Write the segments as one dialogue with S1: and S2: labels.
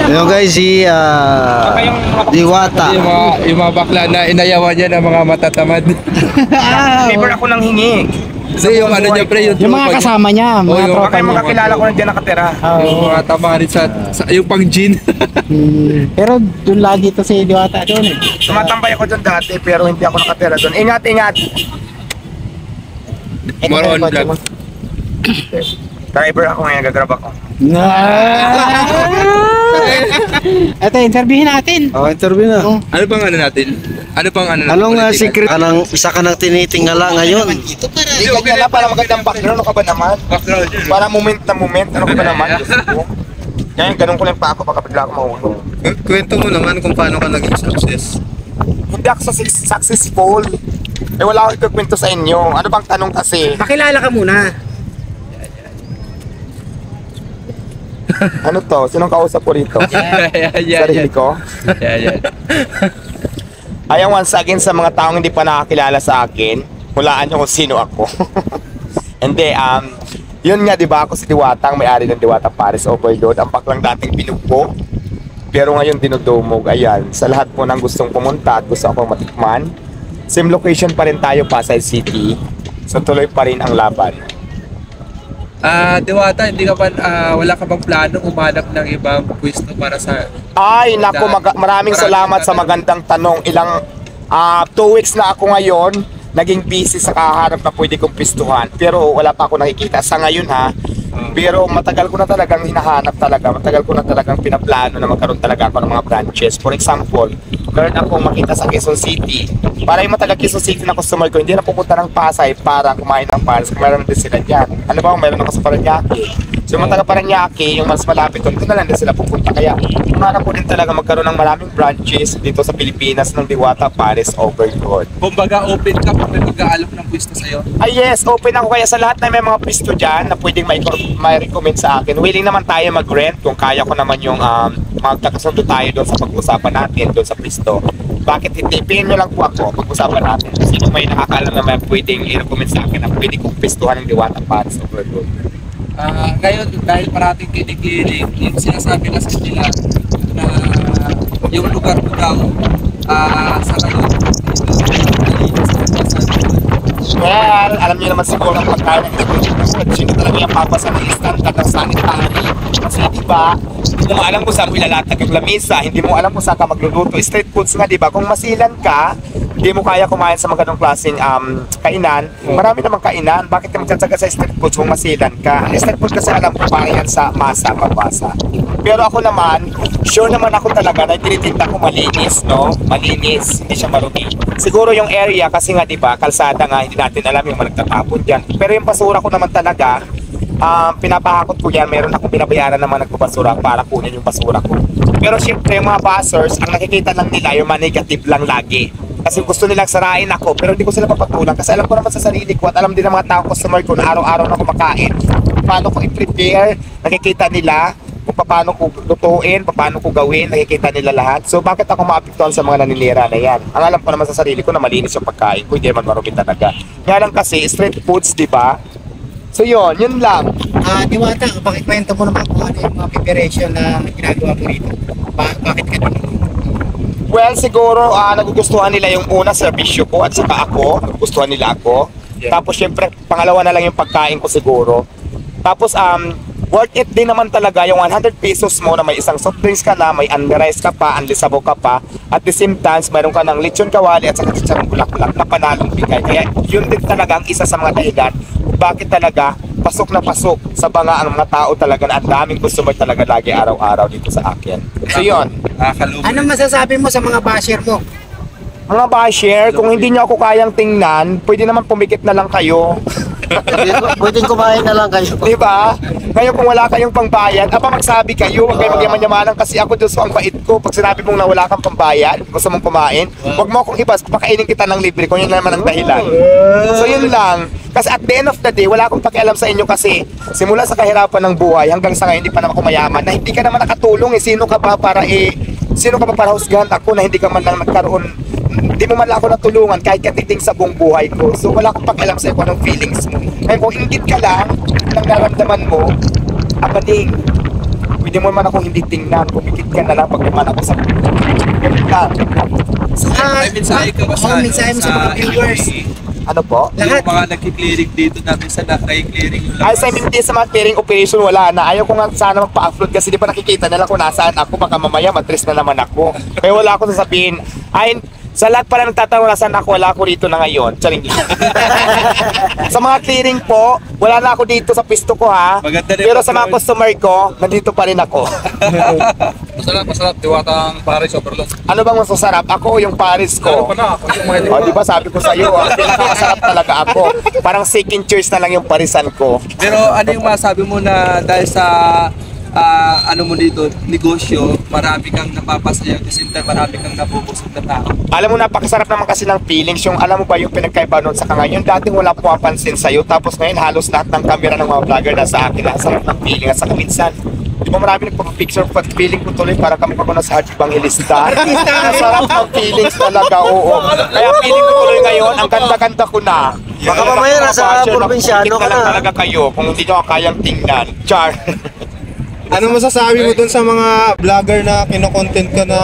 S1: Yung guys, si Diwata.
S2: Yung mga bakla na inayawan niya ng mga matatamad.
S3: Never ako nang hingi.
S2: So yung ano niya pre,
S4: Yung mga kasama niya, mga
S2: yung
S4: tropa
S3: Baka yung
S4: niya.
S3: mga kilala ko na dyan nakatira.
S2: yung mga tamarin sa yung pang gin.
S4: Pero doon lagi to si Diwata doon eh.
S3: Tumatambay ako dyan dati pero hindi ako nakatira doon. Ingat, ingat!
S2: More on vlog.
S3: Driver ako ngayon, gagrab ako.
S4: Ito, interviewin natin.
S1: Oh, interview na.
S2: Ano pang ano natin? Ano pang ano?
S1: Anong
S2: political?
S1: secret? Isa ka nang tinitingala ngayon.
S3: Hindi ka na para magandang background, ano ka ba naman?
S2: Background yun.
S3: Para moment na moment, ano ka ba naman? Diyos ko. Kaya ganun ko lang pa ako, baka bigla ako mahulog.
S2: Kwento mo naman kung paano ka naging success.
S3: Hindi ako successful. Eh wala akong ikukwento sa inyo. Ano bang tanong kasi?
S4: Pakilala ka muna.
S3: Ano to? Sinong kausap ko rito?
S2: Yeah.
S3: Sarili ko?
S2: Yeah.
S3: Ayaw once again sa mga taong hindi pa nakakilala sa akin, hulaan nyo kung sino ako. Hindi, yun nga, di ba, ako si Diwata, ang may-ari ng Diwata Paris Overload. Ang paklang dating pinugpo, pero ngayon dinudumog. Ayan, sa lahat po ng gustong pumunta at gusto akong matikman, same location pa rin tayo, Pasay City. So tuloy pa rin ang laban.
S2: Diwata, hindi ka ba, wala ka bang plano umanap ng ibang pwesto para sa...
S3: Ay, naku, maraming salamat sa magandang tanong. 2 weeks na ako ngayon, naging busy sa kaharap na pwede kong pistuhan. Pero wala pa ako nakikita sa ngayon ha. Pero matagal ko na talagang hinahanap talaga. Matagal ko na talagang pinaplano na magkaroon talaga ako ng mga branches. For example, meron akong makita sa Quezon City. Para yung matagal Quezon City na customer ko, hindi na pupunta ng Pasay para kumain ng Paris. Kung meron din sila dyan. Ano ba, meron ako sa Paranaque. So yung mataga Paranaque, yung mas malapit doon, doon na lang din sila pupunta. Kaya umanap ko din talaga magkaroon ng maraming branches dito sa Pilipinas ng Diwata Paris Overload.
S2: Kumbaga open ka kung may mag-aalok ng pwesto sa'yo.
S3: Ay yes, open ako kaya sa lahat na may mga pisto dyan na pwedeng may-recommend sa akin. Willing naman tayo mag-rent kung kaya ko naman yung magkakasundo tayo doon sa pag-usapan natin doon sa pisto. Bakit hindi? Pingin nyo lang po ako, pag-usapan natin. Sino may nakakaalam na may pwedeng i-recommend sa akin na pwede kong pistuhan ng Diwata Paris Overload.
S2: Ngayon, dahil parating kinikilig, yung sinasabi kasi nila na yung lugar mo daw sa ngayon,
S3: Well, alam niyo naman siguro ang pagkain ng sino talaga yung papasa ng standard ng sanitary. Kasi diba, hindi mo alam kung saan mo ilalatag yung lamesa, hindi mo alam kung saan ka magluluto. Street foods nga diba, kung masilan ka, hindi mo kaya kumain sa mga ganong klaseng kainan, marami namang kainan. Bakit ka magtsatsaga sa street foods kung masilan ka? Ang street food kasi alam ko para yan sa masa, mabasa. Pero ako naman, sure naman ako talaga na tinitinda ko malinis, no? Malinis, hindi siya marumi. Siguro yung area kasi nga diba, kalsada nga, hindi natin alam yung mga nagtatapon dyan. Pero yung basura ko naman talaga, pinapahakot ko yan, meron akong binabayaran naman nagbabasura para kunin yung basura ko. Pero syempre yung mga buzzers, ang nakikita lang nila yung mga negative lang lagi. Kasi gusto nilang sarain ako, pero hindi ko sila papatulang kasi alam ko naman sa sarili ko at alam din ng mga tao customer ko na araw-araw na kumakain. Paano ko i-prepare, nakikita nila kung paano ko lutuin, paano ko gawin, nakikita nila lahat. So bakit ako maapektuhan sa mga naninira na yan? Ang alam ko naman sa sarili ko na malinis yung pagkain ko, hindi naman marumi talaga. Kaya lang kasi street foods, di ba? So yun lang.
S4: Diwata, pakikwento mo naman kung ano yung mga preparation na ginagawa mo rito. Bakit ka dito?
S3: Well, siguro nagugustuhan nila yung una serbisyo ko at saka ako, nagugustuhan nila ako.
S2: Yeah.
S3: Tapos syempre, pangalawa na lang yung pagkain ko siguro. Tapos worth it din naman talaga yung 100 pesos mo na may isang soft drinks ka na, may unrice ka pa, unlisabo ka pa. At the same time, mayroon ka ng lechon kawali at saka chicharong bulaklak na panalong bigay. Kaya yun din talaga ang isa sa mga dahilan bakit talaga pasok na pasok sa ang mga tao talaga na ang daming customer talaga lagi araw-araw dito sa akin. So yun.
S4: Ano masasabi mo sa mga basher mo?
S3: Mga basher, kung hindi nyo ako kayang tingnan, pwede naman pumikit na lang kayo.
S1: Pwedeng kumain na lang kayo.
S3: Diba? Ngayon kung wala kayong pangbayad, magsabi kayo, huwag kayo magyaman-yamanan kasi ako Diyos ang bait ko. Pag sinabi mong na wala kang pambayad, gusto mong kumain, huwag mo akong ibas, pakainin kita ng libre kung yun naman ang dahilan. So yun lang. Kasi at the end of the day, wala akong pakialam sa inyo kasi simula sa kahirapan ng buhay hanggang sa ngayon hindi pa naman ako mayaman na hindi ka naman nakatulong sino ka ba para husgahan ako na hindi ka man lang nagkaroon, hindi mo man lang ako natulungan kahit katiting sa buong buhay ko. So wala akong pakialam sa iyo kung anong feelings mo. Ngayon kung ingit ka lang, nang naramdaman mo, abading, pwede pwede mo naman ako hindi tingnan. Kumikit ka na lang pag naman ako sa ganun lang.
S2: May mensahe ka ba
S4: Ang mensahe mo sa mga viewers.
S3: Ano po?
S2: Yung mga nagki-clearing dito namin sa nag-clearing yung
S3: Ay, sa hindi sa mga clearing operation, wala na. Ayaw ko nga sana magpa-upload kasi di pa nakikita nila kung nasaan ako. Baka mamaya matris na naman ako. Kaya wala ako sasabihin. Ay, sa lahat pala nagtatanong nasaan ako, wala ako dito na ngayon. Charing. Sa mga clearing po, wala na ako dito sa pisto ko ha.
S2: Maganda rin
S3: Pero
S2: pag-
S3: sa mga customer ko, nandito pa rin ako.
S2: Masarap, Diwatang Paris Overload.
S3: Ano bang masasarap? Ako o yung Paris ko?
S2: na ako yung mga
S3: O, di ba sabi ko sa'yo, pinakakasarap talaga ako. Parang second choice na lang yung parisan ko.
S2: Pero ano yung masabi mo na dahil sa ano mo dito, negosyo, marami kang napapasaya, at the same time marami kang nabubusog na tao.
S3: Alam mo, napakasarap naman kasi ng feelings. Yung alam mo ba yung pinagkaiba nun sa ngayon, dati wala pumapansin sa'yo, tapos ngayon halos lahat ng camera ng mga vlogger na sa akin. Ang sarap ng feeling. At saka minsan, di ba marami nagpapapicture, pag feeling ko tuloy para kami pa ko nasa Heart Evangelista. Ang sarap ng feelings talaga, oo. Kaya feeling ko tuloy ngayon, ang ganda-ganda ko na.
S1: Baka mamaya nasa probinsyano ka
S3: na lang
S1: na.
S3: talaga kayo kung hindi nyo kayang tingnan. Char.
S5: Ano masasabi mo dun sa mga vlogger na kino-content ka na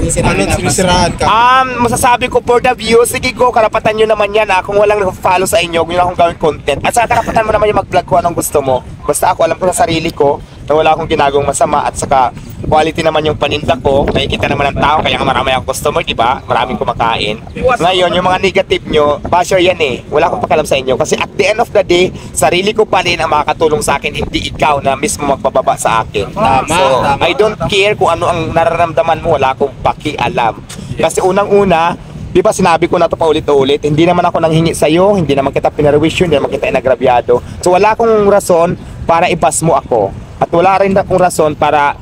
S5: sinisiraan ka?
S3: Masasabi ko for the views, sige go, karapatan nyo naman yan kung walang follow sa inyo, kung yun akong gawin content. At saka karapatan mo naman yung mag-vlog kung anong gusto mo. Basta ako, alam ko sa sarili ko na wala akong ginagawang masama at saka quality naman yung paninda ko, nakikita naman ng tao, kaya nga marami akong customer, di ba? Maraming kumakain. Ngayon, yung mga negative nyo, basher yan eh. Wala akong pakialam sa inyo. Kasi at the end of the day, sarili ko pa rin ang makakatulong sa akin, hindi ikaw na mismo magpababa sa akin. So, I don't care kung ano ang nararamdaman mo, wala akong pakialam. Kasi unang-una, di ba sinabi ko na ito paulit-ulit, hindi naman ako nanghingi sa'yo, hindi naman kita pinarwisyo, hindi naman kita inagrabyado. So wala akong rason para ibas mo ako. At wala rin akong rason para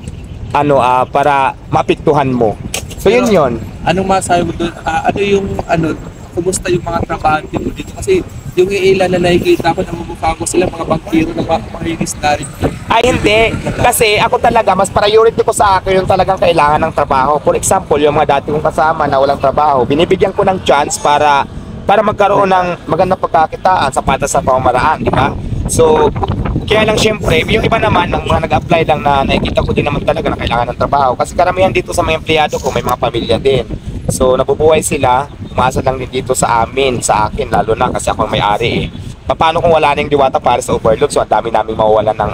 S3: para maapektuhan mo. So yun yun.
S2: Anong masabi mo doon? Kumusta yung mga trabahante mo dito? Kasi yung ilan na nakikita ko, namumukha ko sila mga bankero na mahigis na rin.
S3: Ay hindi, kasi ako talaga, mas priority ko sa akin yung talagang kailangan ng trabaho. For example, yung mga dati kong kasama na walang trabaho, binibigyan ko ng chance para magkaroon ng magandang pagkakitaan sa patas sa pamamaraan, di ba? So, kaya lang syempre, yung iba naman, ng mga nag-apply lang na nakikita ko din naman talaga na kailangan ng trabaho. Kasi karamihan dito sa mga empleyado ko, may mga pamilya din. So, nabubuhay sila, umasa lang din dito sa amin, sa akin, lalo na kasi ako ang may-ari eh. Paano kung wala na yung Diwata para sa overload? So, ang dami naming mawawalan ng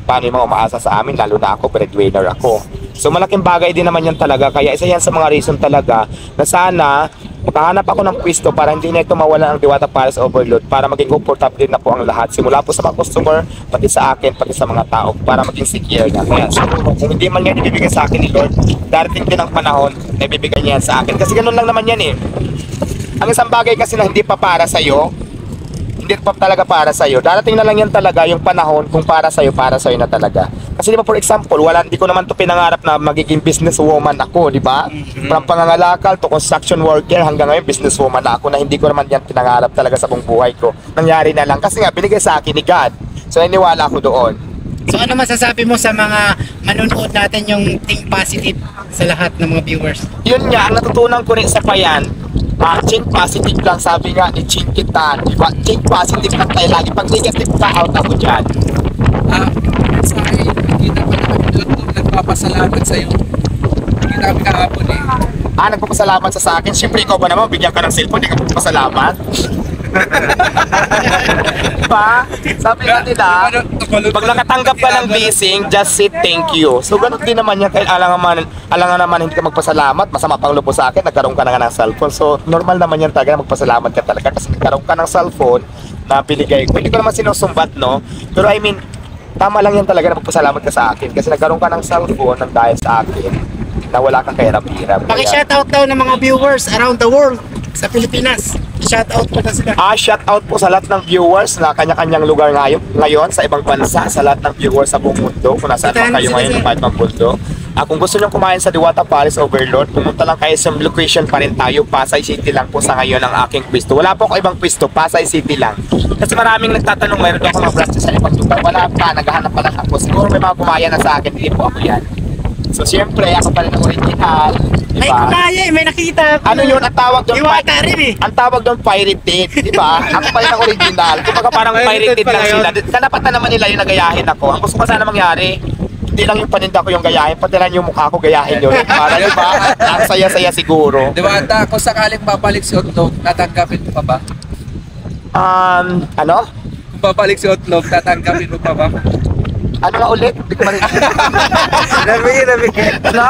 S3: paano yung mga umaasa sa amin, lalo na ako, breadwinner ako. So, malaking bagay din naman yan talaga. Kaya isa yan sa mga reason talaga na sana makahanap ako ng pwesto para hindi na ito mawala ng Diwata para sa overload, para maging comfortable din na po ang lahat. Simula po sa mga customer, pati sa akin, pati sa mga tao, para maging secure na. Kaya siguro, kung hindi man yan ibibigay sa akin ni Lord, darating din ang panahon na ibibigay niya yan sa akin. Kasi ganun lang naman yan eh. Ang isang bagay kasi na hindi pa para sa'yo, hindi pa talaga para sa'yo. Darating na lang yan talaga yung panahon kung para sa'yo na talaga. Kasi di ba for example, hindi ko naman to pinangarap na magiging businesswoman ako, di ba? From pangangalakal to construction worker hanggang ngayon businesswoman na ako na hindi ko naman yan pinangarap talaga sa buong buhay ko. Nangyari na lang kasi nga binigay sa akin ni God. So naniwala ako doon.
S4: So ano masasabi mo sa mga manonood natin yung think positive sa lahat ng mga viewers?
S3: Yun nga, ang natutunan ko rin sa payan, think positive lang, sabi nga ni Chinkitan, di ba? Think positive lang tayo lagi. Pag negative ka, out ako dyan.
S2: Sa akin, nakita ko naman doon nagpapasalamat sa'yo. Nakita kami kahapon eh.
S3: Nagpapasalamat sa akin. Siyempre, ikaw ba naman, bigyan ka ng cellphone, di ka magpapasalamat? Diba? Sabi nga nila, pag nakatanggap ka ng blessing, just say thank you. So, ganun din naman yan. Kahit alangan naman hindi ka magpasalamat, masama pang loob sa akin, nagkaroon ka na nga ng cellphone. So, normal naman yan talaga na magpasalamat ka talaga kasi nagkaroon ka ng cellphone na piligay ko. Hindi ko naman sinusumbat, no? Pero I mean, tama lang yan talaga na magpasalamat ka sa akin kasi nagkaroon ka ng cellphone ng dahil sa akin na wala kang kahirap-hirap.
S4: Paki-shoutout daw ng mga viewers around the world sa Pilipinas. Shoutout po na sila.
S3: Shoutout po sa lahat ng viewers na kanya-kanyang lugar ngayon sa ibang bansa, sa lahat ng viewers sa buong mundo, kung nasaan pa kayo ngayon ng kahit mang mundo. Kung gusto nyo kumain sa Diwata Paris Overload, pumunta lang kayo sa location pa rin tayo, Pasay City lang po sa ngayon ang aking pwesto. Wala po ako ibang pwesto, Pasay City lang. Kasi maraming nagtatanong, mayroon ako mga branches sa ibang lugar. Wala pa, naghahanap pa lang ako. Siguro may mga kumaya na sa akin, hindi po ako yan. So siyempre, ako pa rin ang original. Diba?
S4: May kumaya may nakita ako.
S3: Ano yun, ang tawag doon?
S4: Diwata rin eh.
S3: Ang tawag doon, pirated, di ba? Ako pa rin ang original. Kumbaga parang pirated lang sila. Kanapatan naman nila yung nagayahin ako. Ang gusto ko sana mangyari, hindi hindi lang yung paninda ko yung gayahin, pati lang yung mukha ko gayahin yun. Para di ba? Ang saya-saya siguro.
S2: Di ba, Ata, kung sakaling babalik si Otlog, tatanggapin mo pa ba?
S3: Ano?
S2: Kung babalik si Otlog, tatanggapin mo pa ba?
S3: Ano nga ulit? Hindi ko marinig.
S1: Nabi.
S3: Ano?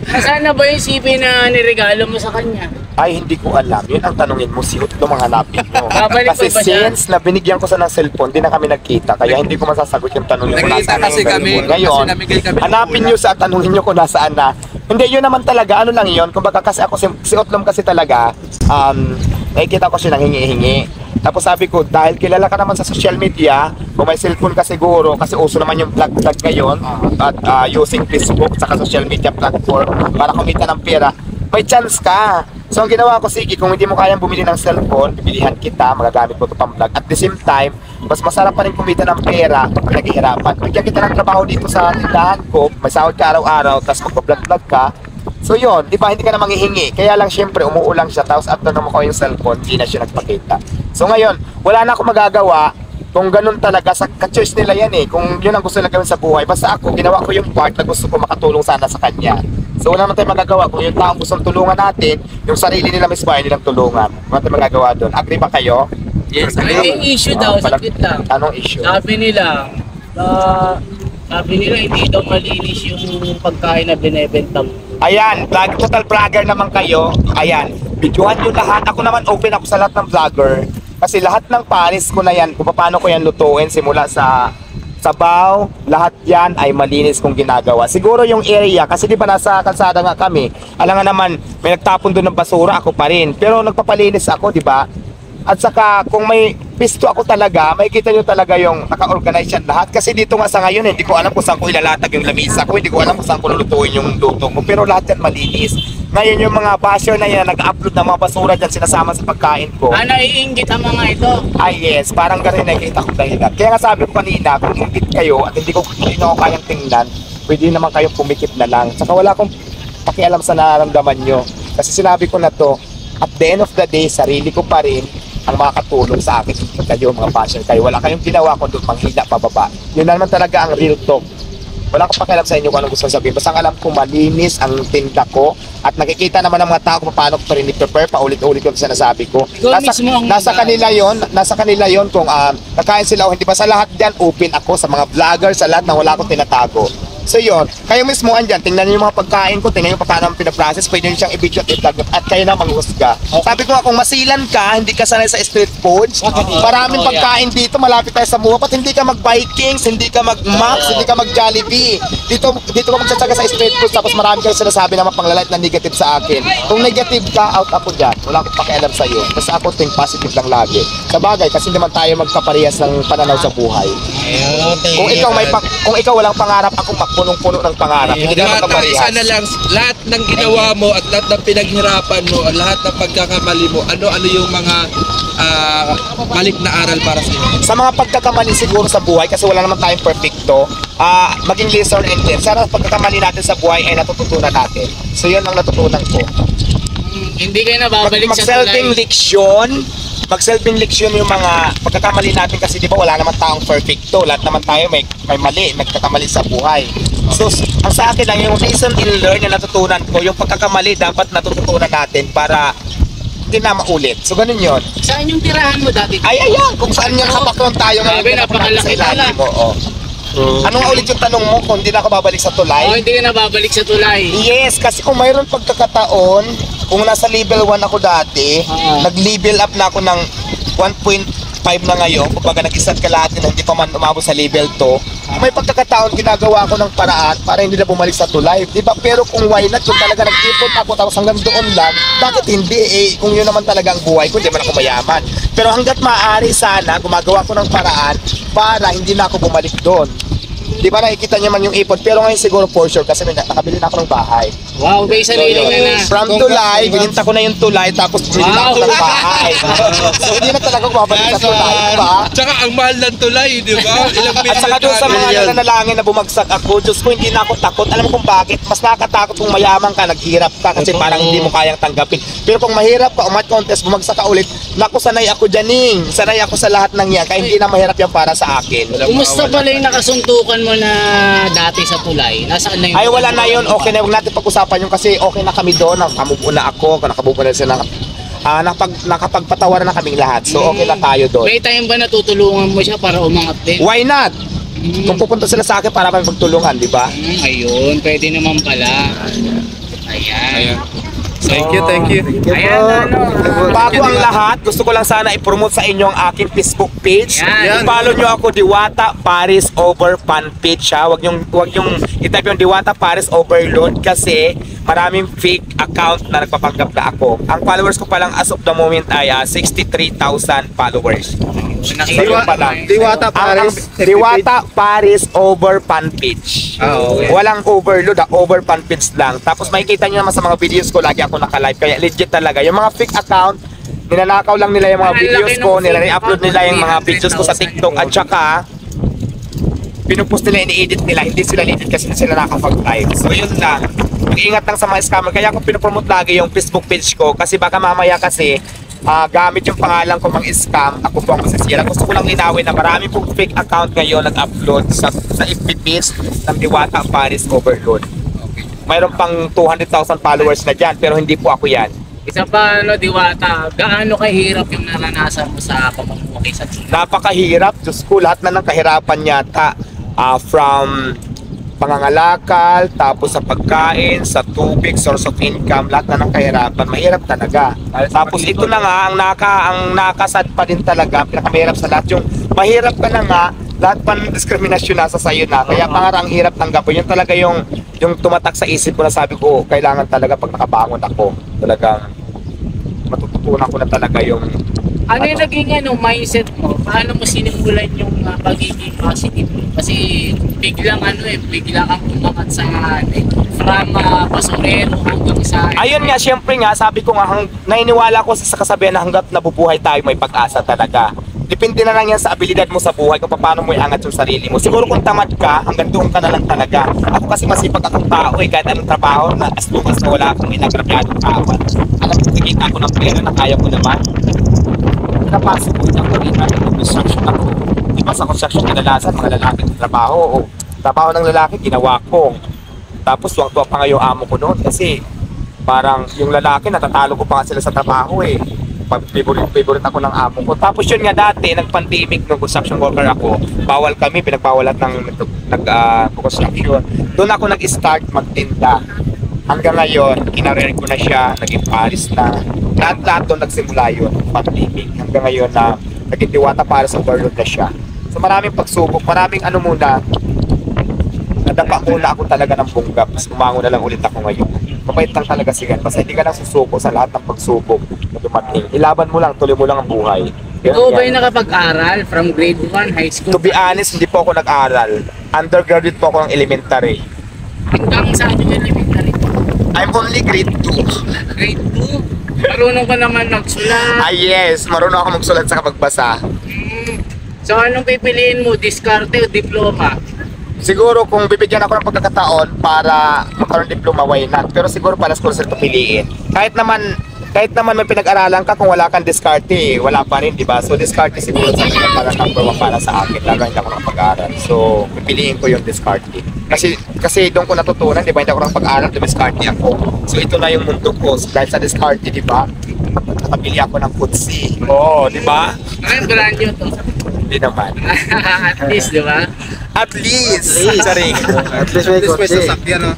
S6: Nasaan na ba yung CP na niregalo mo sa kanya?
S3: Ay, hindi ko alam. Yun ang tanungin mo, si Utlo mga hanapin mo.
S6: Babalik
S3: Kasi
S6: pa ba siya?
S3: since na binigyan ko sa ng cellphone, di na kami nagkita. Kaya hindi ko masasagot yung tanongin ko.
S2: Nagkita
S3: nasaan na
S2: kasi
S3: yung
S2: kami,
S3: cellphone. Ngayon,
S2: kasi namigay kami ng
S3: hanapin
S2: ulam.
S3: nyo sa tanongin nyo kung nasaan na. Hindi, yun naman talaga. Ano lang yun? Kumbaga kasi ako, si Utlom kasi talaga, nakikita ko siya nang hingi-hingi. Tapos sabi ko, dahil kilala ka naman sa social media, kung may cellphone ka siguro, kasi uso naman yung vlog-vlog ngayon, at using Facebook, saka social media platform, para kumita ng pera, may chance ka. So ang ginawa ko, sige, kung hindi mo kayang bumili ng cellphone, bibilihan kita, magagamit mo ito pang vlog. At the same time, mas masarap pa rin kumita ng pera, pinaghihirapan. Bigyan kita ng trabaho dito sa tindahan ko, may sahod ka araw-araw, tapos magpa-vlog-vlog ka. So yun, di ba, hindi ka na manghihingi. Kaya lang syempre, umuulang siya, tapos after na mo ko yung cellphone, hindi na siya nagpakita. So ngayon, wala na akong magagawa kung ganun talaga, sa ka-choice nila yan eh, kung yun ang gusto nila gawin sa buhay. Basta ako, ginawa ko yung part na gusto ko makatulong sana sa kanya. So wala naman tayo magagawa kung yung taong gustong tulungan natin, yung sarili nila mismo ay nilang tulungan. Wala tayo magagawa doon. Agree ba kayo?
S2: Yes,
S6: May
S2: agree.
S6: issue daw, sakit lang.
S3: Anong issue?
S6: Sabi nila hindi daw malinis yung pagkain na binebenta mo.
S3: Ayan, total vlogger naman kayo. Ayan, videohan nyo lahat. Ako naman open ako sa lahat ng vlogger. Kasi lahat ng panis ko na yan, kung paano ko yan lutuin, simula sa sabaw, lahat yan ay malinis kong ginagawa. Siguro yung area, kasi di ba nasa kalsada nga kami, alam nga naman, may nagtapon doon ng basura, ako pa rin. Pero nagpapalinis ako, di ba? At saka kung may pisto ako talaga, makikita nyo talaga yung naka-organize yan lahat. Kasi dito nga sa ngayon, hindi ko alam kung saan ko ilalatag yung lamisa ko, hindi ko alam kung saan ko lulutuin yung luto ko. Pero lahat yan malinis. Ngayon yung mga basher na yan, nag-upload ng mga basura dyan, sinasama sa pagkain ko.
S6: Naiinggit ang mga ito.
S3: Ay yes, parang gano'n nakikita ko dahilan. Kaya nga sabi ko kanina, kung ingit kayo at hindi ko kayang tingnan, pwede naman kayong pumikit na lang. Saka wala akong pakialam sa nararamdaman nyo. Kasi sinabi ko na to, at the end of the day, sarili ko pa rin ang makakatulong sa akin. Kayo mga basher kayo, wala kayong ginawa ko doon panghila pababa. Yun naman talaga ang real talk. Wala akong pakialam sa inyo kung anong gusto sabihin. Basta ang alam ko, malinis ang tinda ko. At nakikita naman ng mga tao kung paano ko pa rin i-prepare. Paulit-ulit ko yung sinasabi ko. Nasa kanila yon kung nakain sila o hindi. Basta lahat dyan, open ako sa mga vlogger, sa lahat na wala akong tinatago. So yun, kayo mismo andyan, tingnan niyo yung mga pagkain ko, tingnan niyo paano ang pinaprocess, pwede niyo siyang i-video at i-vlog at kayo na manghusga. Sabi ko nga, kung masilan ka, hindi ka sanay sa street food, maraming pagkain dito, malapit tayo sa Muwa, at hindi ka mag-Vikings, hindi ka mag-Max, hindi ka mag-Jollibee. Dito ka magsatsaga sa street food, tapos marami kang sinasabi na mapanglalait na negative sa akin. Kung negative ka, out ako dyan. Wala akong pakialam sa'yo. Basta ako think positive lang lagi. Sa bagay, kasi naman tayo magkaparehas ng pananaw sa buhay. Kung ikaw walang pangarap, ako punong-puno ng pangarap. Hindi ka magkaparehas.
S2: Sana lang, lahat ng ginawa mo at lahat ng pinaghirapan mo at lahat ng pagkakamali mo, ano yung mga balik na aral para sa iyo?
S3: Sa mga pagkakamali siguro sa buhay, kasi wala naman tayong perfecto, maging lesson and learn. Sana pagkakamali natin sa buhay ay natututunan natin. So yun ang natutunan ko.
S6: Hindi kayo nababalik sa
S3: Mag-selfing
S6: tulay.
S3: leksyon, mag-selfing leksyon yung mga pagkakamali natin kasi di ba wala naman taong perfecto. Lahat naman tayo may mali, nagkakamali sa buhay. So ang sa akin lang yung lesson and learn na natutunan ko, yung pagkakamali dapat natututunan natin para hindi na maulit. So ganun yun.
S6: Saan yung tirahan mo dati?
S3: Ay, ayan, kung saan yung kapakon tayo
S6: Grabe, napakalaki
S3: sa ilalim mo. Oh. Ano nga ulit yung tanong mo kung hindi na ako babalik sa tulay?
S6: Hindi ka nababalik sa tulay.
S3: Yes, kasi kung mayroon pagkakataon, kung nasa level 1 ako dati, nag-level up na ako ng 1.5 na ngayon, kumbaga nag-isang kalahati na hindi pa man umabot sa level 2, may pagkakataon ginagawa ako ng paraan para hindi na bumalik sa tulay, di ba? Pero kung why not, kung talaga nag-ipon ako tapos hanggang doon lang, bakit hindi? Kung yun naman talaga ang buhay ko, hindi man ako mayaman. Pero hanggat maaari sana, gumagawa ko ng paraan para hindi na ako bumalik doon. Di ba nakikita niyo man yung ipon, pero ngayon siguro for sure kasi nakabili na ako ng bahay.
S6: Wow, may sarili ka na.
S3: From tulay, bininta ko na yung tulay, tapos bili na ako ng bahay. So hindi na talaga ako babalik sa tulay, di ba?
S2: Tsaka ang mahal ng tulay, di ba? Ilang
S3: At saka doon sa mga nananalangin na bumagsak ako, Diyos ko, hindi na ako takot. Alam mo kung bakit? Mas nakakatakot kung mayaman ka, naghirap ka kasi parang hindi mo kayang tanggapin. Pero kung mahirap ka, umat contest, bumagsak ka ulit, naku, sanay ako dyan, Sanay ako sa lahat ng yan, kaya hindi na mahirap yan para sa akin.
S6: Kumusta pala yung nakasuntukan mo na dati sa tulay, nasaan na yun?
S3: Ay, wala na yun. Okay na, huwag natin pag-usapan yun kasi okay na kami doon. Nakamubo na ako, nakamubo na sila. Nakapagpatawaran na kaming lahat. So, okay na tayo doon.
S6: May time ba natutulungan mo siya para umangat din?
S3: Why not? Kung pupunta sila sa akin para kami magtulungan, di ba?
S6: Ayun, pwede naman pala. Ayan.
S5: Thank you.
S6: Ayan,
S3: Bago ang lahat, gusto ko lang sana i-promote sa inyo ang aking Facebook page.
S6: Yan.
S3: I-follow nyo ako, Diwata Paris Over Fan Page, ha. Huwag yung i-type yung Diwata Paris Overload kasi maraming fake account na nagpapanggap na ako. Ang followers ko pa lang as of the moment ay 63,000 followers.
S5: Diwata Paris.
S3: Diwata Paris Over Fan Page.
S5: Okay.
S3: Walang overload, over fan page lang. Tapos makikita nyo naman sa mga videos ko, lagi ako naka-live. Kaya legit talaga. Yung mga fake account, ninanakaw lang nila yung mga videos ko, nila-upload nila yung mga videos ko sa TikTok, at saka pinupost nila, ini-edit nila. Hindi sila edit kasi hindi sila nakapag-live. So yun lang. Mag-ingat lang sa mga scammer. Kaya ako pinopromote lagi yung Facebook page ko kasi baka mamaya kasi gamit yung pangalan ko mang scam, ako po ang masisira. Gusto ko lang linawin na marami pong fake account ngayon nag-upload sa FB page ng Diwata Paris Overload. Mayroon pang 200,000 followers na dyan, pero hindi po ako yan.
S6: Isa pa, Diwata, gaano kahirap yung naranasan mo sa pamumuhay sa tulay?
S3: Napakahirap, Diyos ko, lahat na ng kahirapan yata. From pangangalakal, tapos sa pagkain, sa tubig, source of income, lahat na ng kahirapan, mahirap talaga. Tapos ito na nga, ang nakasad pa din talaga, pinakamahirap sa lahat, yung mahirap ka na nga, lahat pa ng diskriminasyon nasa sayo na, kaya pangarang hirap tanggapin, yun talaga yung tumatak sa isip ko na sabi ko, kailangan talaga pag nakabangon ako, talagang matututunan ko na talaga yung
S6: Ano yung naging mindset mo? Paano mo sinimulan yung pagiging positive mo? Kasi biglang kang umangat sa from basurero hanggang sa...
S3: Ayun nga, syempre nga, sabi ko nga, naniniwala ko sa kasabihan na hanggat nabubuhay tayo may pag-asa talaga. Depende na lang yan sa abilidad mo sa buhay kung paano mo iangat yung sarili mo. Siguro kung tamad ka, hanggang doon ka na lang talaga. Ako kasi masipag akong tao kahit anong trabaho na as long as na wala akong inagrabyadong kawan. Alam ko, kikita ko ng pera na kaya ko naman. Napasok ko yung karina ng construction ako. Diba sa construction kadalasan, mga lalaki ng trabaho o trabaho ng lalaki, ginawa ko. Tapos tuwang-tuwa pa nga yung amo ko noon kasi parang yung lalaki, natatalo ko pa nga sila sa trabaho eh. Favorite ako ng amo ko. Tapos yun nga dati, nag-pandemic nung construction worker ako, bawal kami, pinagbawalat ng construction. Doon ako nag-start magtinda. Hanggang ngayon, kinareer ko na siya, naging Paris na. Lahat doon nagsimula yun, pandemic. Hanggang ngayon na naging Diwata Paris Overload na siya. So maraming pagsubok, maraming nadapa muna ako talaga ng bunggap. Mas umango na lang ulit ako ngayon. Mabait lang talaga sigan. Basta hindi ka lang susuko sa lahat ng pagsubok na dumating. Ilaban mo lang, tuloy mo lang ang buhay.
S6: Ikaw ba yung nakapag-aral from grade 1 high school?
S3: To be honest, hindi po ako nag-aral. Undergraduate po ako ng elementary.
S6: Hanggang saan yung elementary?
S3: I'm only grade 2.
S6: Grade 2? Marunong ka naman magsulat.
S3: Yes, marunong ako magsulat sa kapagbasa.
S6: So anong pipiliin mo? Diskarte o diploma?
S3: Siguro kung bibigyan ako ng pagkakataon para magkaroon diploma, why not? Pero siguro pala school sila piliin. Kahit naman may pinag-aralan ka, kung wala kang diskarte, wala pa rin, di ba? So diskarte siguro sa akin para number 1 para sa akin. Lalo hindi ako nakapag-aral. So pipiliin ko yung diskarte. Kasi doon ko natutunan, di ba? Hindi ako nakapag-aral, diskarte ako. So ito na yung mundo ko. So, dahil sa diskarte, di ba? Nakabili ako ng futsi. Oo, di ba?
S6: Anong brand nyo to?
S3: Hindi naman.
S6: At least, di ba?
S3: At least. Sorry.
S1: At least may kotse.
S5: sasakyan, no?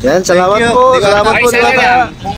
S1: Yan, salamat po. Salamat po.
S6: Ay,
S1: Diwata.
S6: salamat.